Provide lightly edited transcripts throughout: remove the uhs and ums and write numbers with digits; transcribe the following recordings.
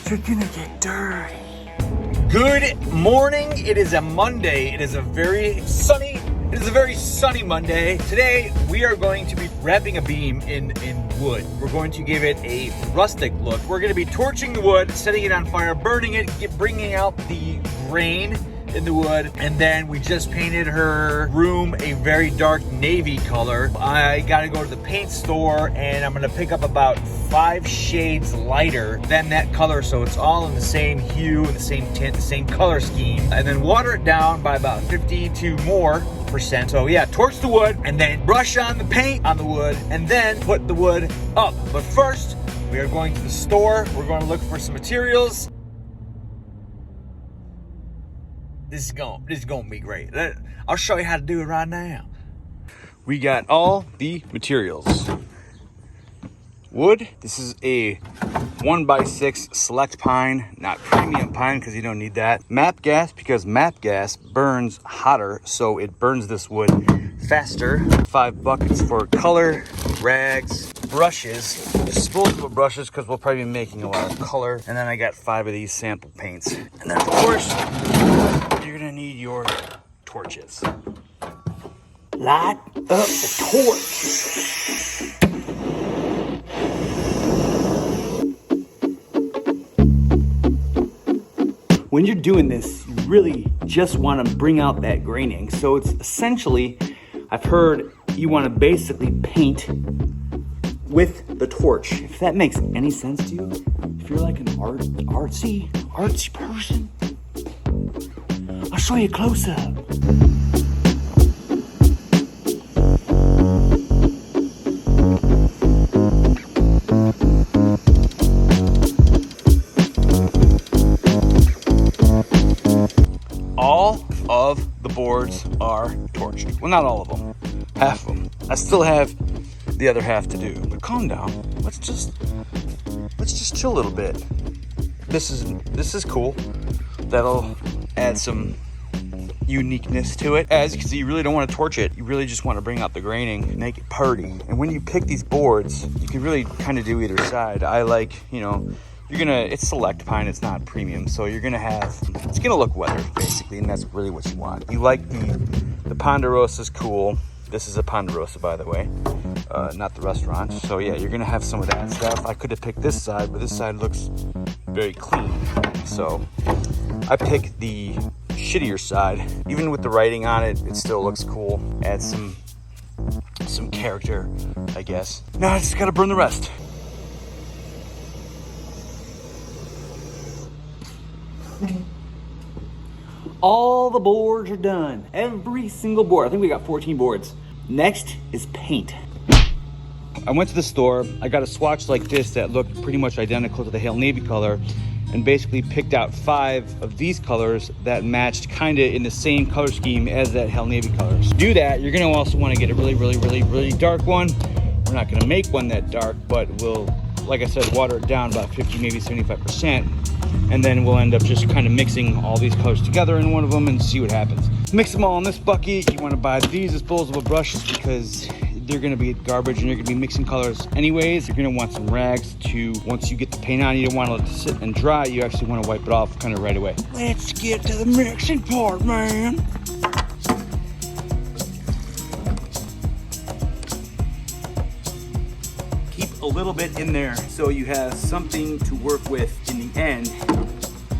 You're gonna get dirty. Good morning. It is a Monday. It is a very sunny Monday. Today we are going to be wrapping a beam in wood. We're going to give it a rustic look. We're going to be torching the wood, setting it on fire, burning it, bringing out the grain in the wood, and then we just painted her room a very dark navy color. I gotta go to the paint store and I'm gonna pick up about 5 shades lighter than that color, so it's all in the same hue and the same tint, the same color scheme, and then water it down by about 50 to more %. So yeah, torch the wood and then brush on the paint on the wood and then put the wood up. But first, we are going to the store. We're going to look for some materials. This is gonna be great. I'll show you how to do it right now. We got all the materials. Wood, this is a 1x6 select pine, not premium pine because you don't need that. MAPP gas, because MAPP gas burns hotter, so it burns this wood faster. 5 buckets for color, rags, brushes, disposable brushes because we'll probably be making a lot of color. And then I got 5 of these sample paints. And then of course, you're gonna need your torches. Light up the torch. When you're doing this, you really just want to bring out that graining. So it's essentially, I've heard you want to basically paint with the torch. If that makes any sense to you, if you're like an artsy person, I'll show you close up. All of the boards are torched. Well, not all of them, half of them. I still have the other half to do, but calm down. Let's just chill a little bit. This is cool. That'll add some uniqueness to it. As you can see, you really don't want to torch it. You really just want to bring out the graining, make it purty. And when you pick these boards, you can really kind of do either side. I like, it's select pine, it's not premium, so it's gonna look weathered basically, and that's really what you want. You like the Ponderosa's cool. This is a Ponderosa, by the way, not the restaurant. So yeah, you're gonna have some of that stuff. I could have picked this side, but this side looks very clean. So I picked the shittier side. Even with the writing on it, it still looks cool. Adds some character, I guess. Now I just gotta burn the rest. All the boards are done. Every single board. I think we got 14 boards. Next is paint. I went to the store. I got a swatch like this that looked pretty much identical to the Hale Navy color, and basically picked out 5 of these colors that matched kind of in the same color scheme as that Hale Navy color. To do that, you're gonna also want to get a really dark one. We're not gonna make one that dark, but we'll, like I said, water it down about 50, maybe 75%. And then we'll end up just kind of mixing all these colors together in one of them and see what happens. Mix them all in this bucket. You want to buy these disposable brushes because they're going to be garbage and you're going to be mixing colors anyways. You're going to want some rags to, once you get the paint on, you don't want to let it sit and dry. You actually want to wipe it off kind of right away. Let's get to the mixing part, man. Keep a little bit in there so you have something to work with in the end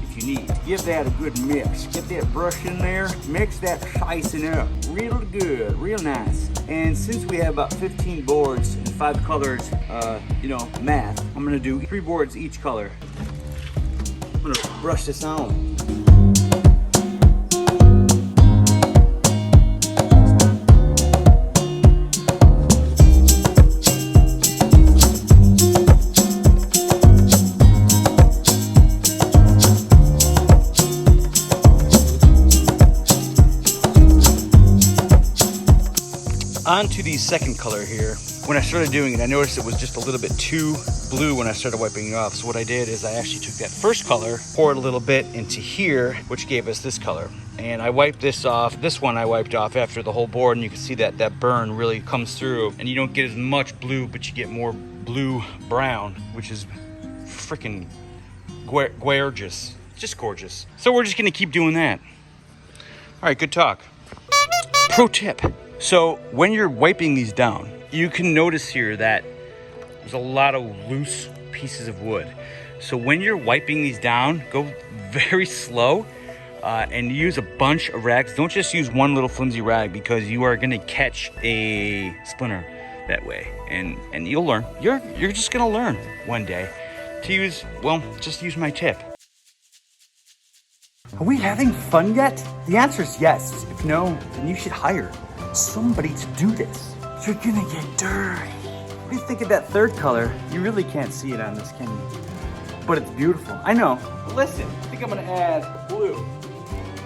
if you need. Give that a good mix. Get that brush in there, mix that slicing up real good, real nice. And since we have about 15 boards and 5 colors, math, I'm gonna do 3 boards each color. I'm gonna brush this on. On to the second color here. When I started doing it, I noticed it was just a little bit too blue when I started wiping it off. So what I did is I actually took that first color, poured a little bit into here, which gave us this color. And I wiped this off. This one I wiped off after the whole board, and you can see that that burn really comes through. And you don't get as much blue, but you get more blue-brown, which is freaking gorgeous. Just gorgeous. So we're just gonna keep doing that. All right, good talk. Pro tip. So when you're wiping these down, you can notice here that there's a lot of loose pieces of wood. So when you're wiping these down, go very slow and use a bunch of rags. Don't just use one little flimsy rag, because you are gonna catch a splinter that way. And you'll learn. You're just gonna learn one day to use, well, just use my tip. Are we having fun yet? The answer is yes. If no, then you should hire somebody to do this. You're gonna get dirty. What do you think of that third color? You really can't see it on this, can you? But it's beautiful. I know. Listen, I think I'm gonna add blue.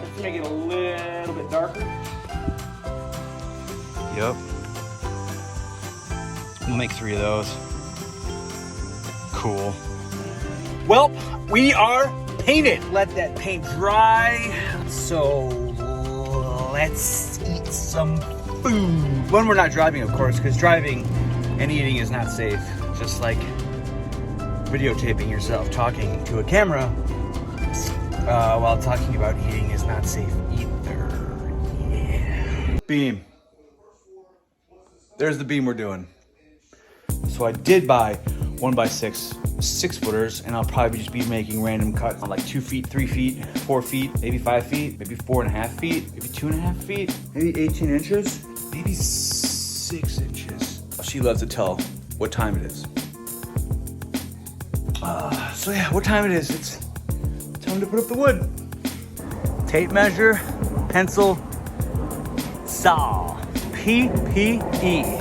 Just to make it a little bit darker. Yep. We'll make 3 of those. Cool. Well, we are painted. Let that paint dry. So let's eat some food. When we're not driving, of course, because driving and eating is not safe. Just like videotaping yourself talking to a camera while talking about eating is not safe either. Yeah. Beam. There's the beam we're doing. So I did buy 1x6 6-footers, and I'll probably just be making random cuts on like 2 feet, 3 feet, 4 feet, maybe 5 feet, maybe 4.5 feet, maybe 2.5 feet, maybe 18 inches, maybe 6 inches. She loves to tell what time it is. So yeah, what time it is? It's time to put up the wood. Tape measure, pencil, saw, PPE.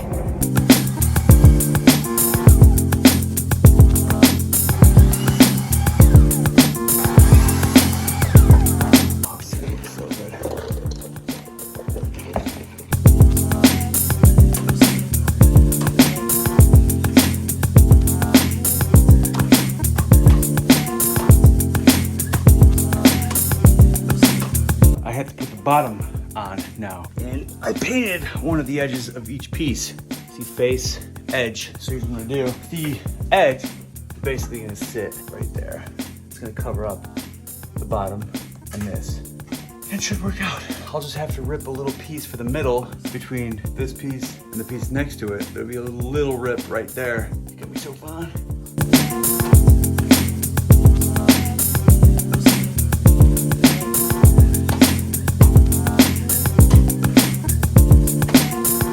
Bottom on now, and I painted one of the edges of each piece. See, face, edge. So here's what I'm gonna do. The edge is basically gonna sit right there. It's gonna cover up the bottom and this. It should work out. I'll just have to rip a little piece for the middle between this piece and the piece next to it. There'll be a little rip right there. It's gonna be so fun.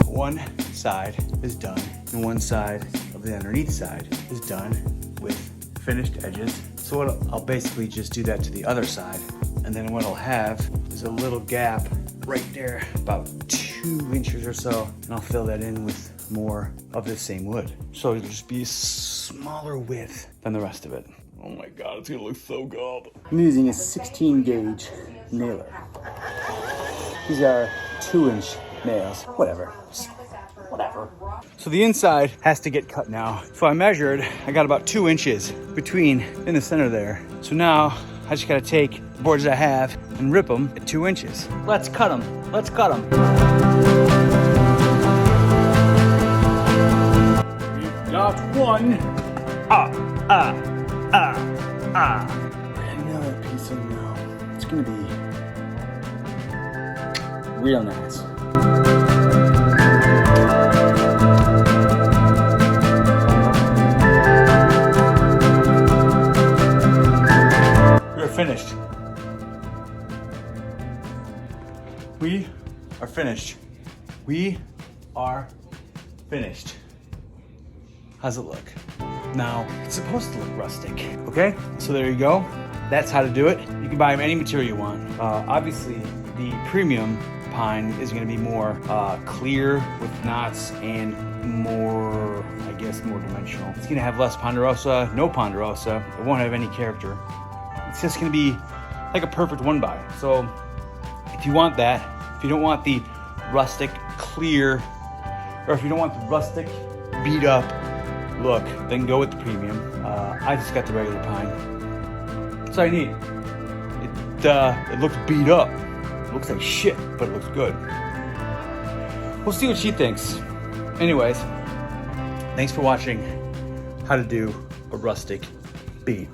One side is done, and one side of the underneath side is done with finished edges. So what I'll basically just do that to the other side, and then what I'll have is a little gap right there, about 2 inches or so, and I'll fill that in with more of the same wood. So it'll just be a smaller width than the rest of it. Oh my God, it's gonna look so good. I'm using a 16 gauge nailer. These are 2-inch nails, whatever. So the inside has to get cut now. So I measured, I got about 2 inches between in the center there. So now I just gotta take the boards I have and rip them at 2 inches. Let's cut them, let's cut them. We've got one. And now that piece in now, it's gonna be real nice. Finished. We are finished. We are finished. How's it look? Now, it's supposed to look rustic, okay? So there you go. That's how to do it. You can buy any material you want. Obviously, the premium pine is gonna be more clear with knots and more, I guess, more dimensional. It's gonna have less ponderosa, no ponderosa. It won't have any character. It's just gonna be like a perfect 1x. So if you want that, if you don't want the rustic, clear, or if you don't want the rustic, beat up look, then go with the premium. I just got the regular pine. That's all I need. It looks beat up. It looks like shit, but it looks good. We'll see what she thinks. Anyways, thanks for watching how to do a rustic beat.